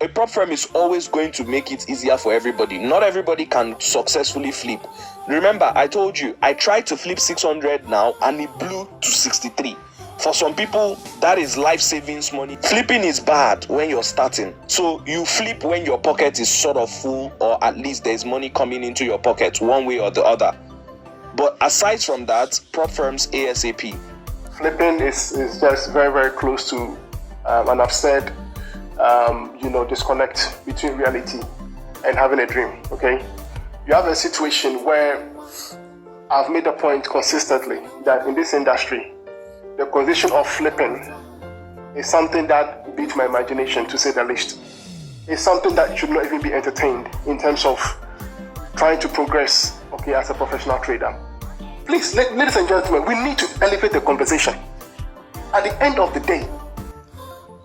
A prop firm is always going to make it easier for everybody. Not everybody can successfully flip. Remember, I told you, I tried to flip 600 now and it blew to 63. For some people, that is life savings money. Flipping is bad when you're starting. So you flip when your pocket is sort of full, or at least there's money coming into your pocket one way or the other. But aside from that, prop firms ASAP. Flipping is just very, very close to an absurd disconnect between reality and having a dream. Okay, you have a situation where I've made a point consistently that in this industry, the condition of flipping is something that beats my imagination, to say the least. It's something that should not even be entertained in terms of trying to progress, okay, as a professional trader. Please, ladies and gentlemen, we need to elevate the conversation. At the end of the day,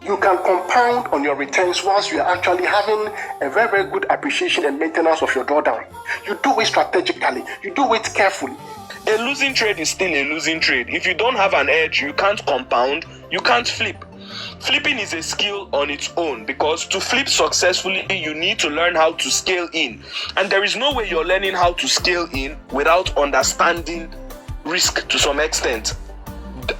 you can compound on your returns once you are actually having a very, very good appreciation and maintenance of your drawdown. You do it strategically. You do it carefully. A losing trade is still a losing trade. If you don't have an edge, you can't compound, you can't flip. Flipping is a skill on its own, because to flip successfully, you need to learn how to scale in. And there is no way you're learning how to scale in without understanding risk to some extent.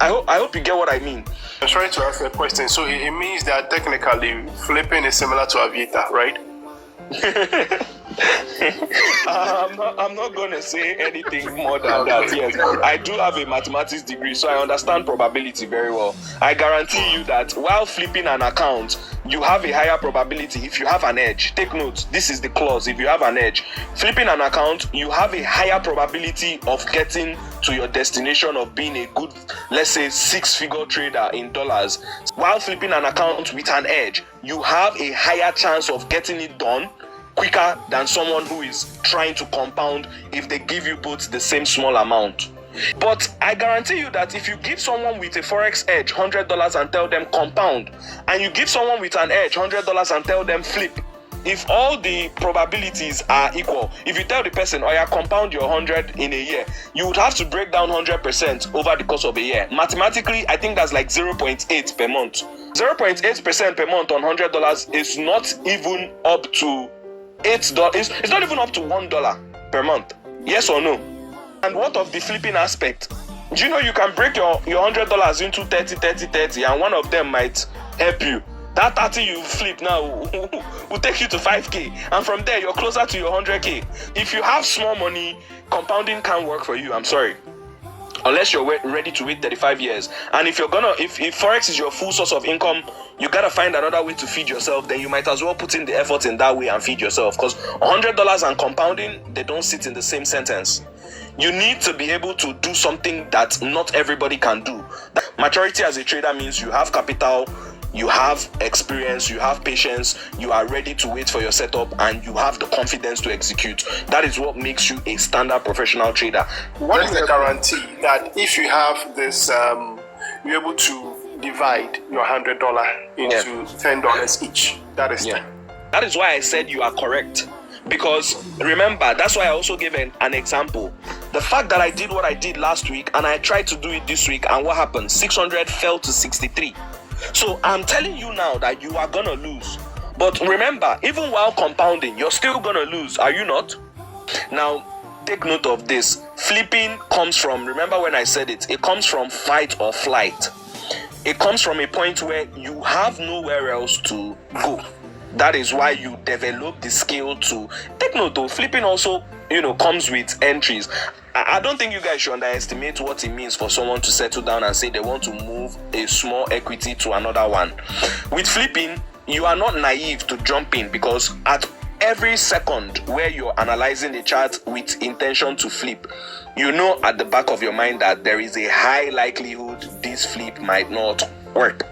I hope you get what I mean. I'm trying to ask a question. So it means that technically flipping is similar to Aviator, right? I'm not going to say anything more than that. Yes, I do have a mathematics degree, so I understand probability very well. I guarantee you that while flipping an account, you have a higher probability if you have an edge. Take note, this is the clause: if you have an edge. Flipping an account, you have a higher probability of getting to your destination of being a good, let's say, 6-figure trader in dollars. While flipping an account with an edge, you have a higher chance of getting it done quicker than someone who is trying to compound if they give you both the same small amount. But I guarantee you that if you give someone with a Forex edge $100 and tell them compound, and you give someone with an edge $100 and tell them flip, if all the probabilities are equal, if you tell the person, oh yeah, compound your 100 in a year, you would have to break down 100% over the course of a year. Mathematically, I think that's like 0.8 per month. 0.8% per month on $100 is not even up to $8. It's not even up to $1 per month. Yes or no? And what of the flipping aspect? Do you know you can break your $100 into 30, and one of them might help you? That 30 you flip now will take you to 5K, and from there you're closer to your 100K. If you have small money, compounding can't work for you. I'm sorry. Unless you're ready to wait 35 years. And if Forex is your full source of income, you gotta find another way to feed yourself. Then you might as well put in the effort in that way and feed yourself. Because $100 and compounding, they don't sit in the same sentence. You need to be able to do something that not everybody can do. Maturity as a trader means you have capital, you have experience, you have patience, you are ready to wait for your setup, and you have the confidence to execute. That is what makes you a standard professional trader. What is the guarantee that if you have this, you're able to divide your $100 into $10 each? That is 10. That is why I said you are correct. Because remember, that's why I also gave an example. The fact that I did what I did last week and I tried to do it this week, and what happened? 600 fell to 63. So I'm telling you now that you are gonna lose. But remember, even while compounding, you're still gonna lose, are you not? Now, take note of this. Flipping comes from, remember when I said it comes from fight or flight. It comes from a point where you have nowhere else to go. That is why you develop the skill to take note though. Flipping also, comes with entries. I don't think you guys should underestimate what it means for someone to settle down and say they want to move a small equity to another one. With flipping, you are not naive to jump in, because at every second where you're analyzing the chart with intention to flip, you know at the back of your mind that there is a high likelihood this flip might not work.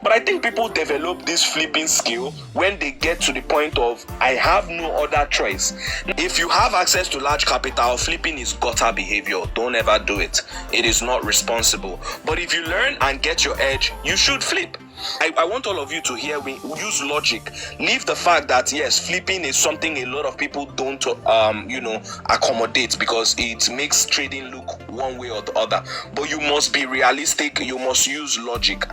But I think people develop this flipping skill when they get to the point of, I have no other choice. If you have access to large capital, flipping is gutter behavior. Don't ever do it. It is not responsible. But if you learn and get your edge, you should flip. I want all of you to hear me. Use logic. Leave the fact that yes, flipping is something a lot of people don't accommodate, because it makes trading look one way or the other. But you must be realistic. You must use logic.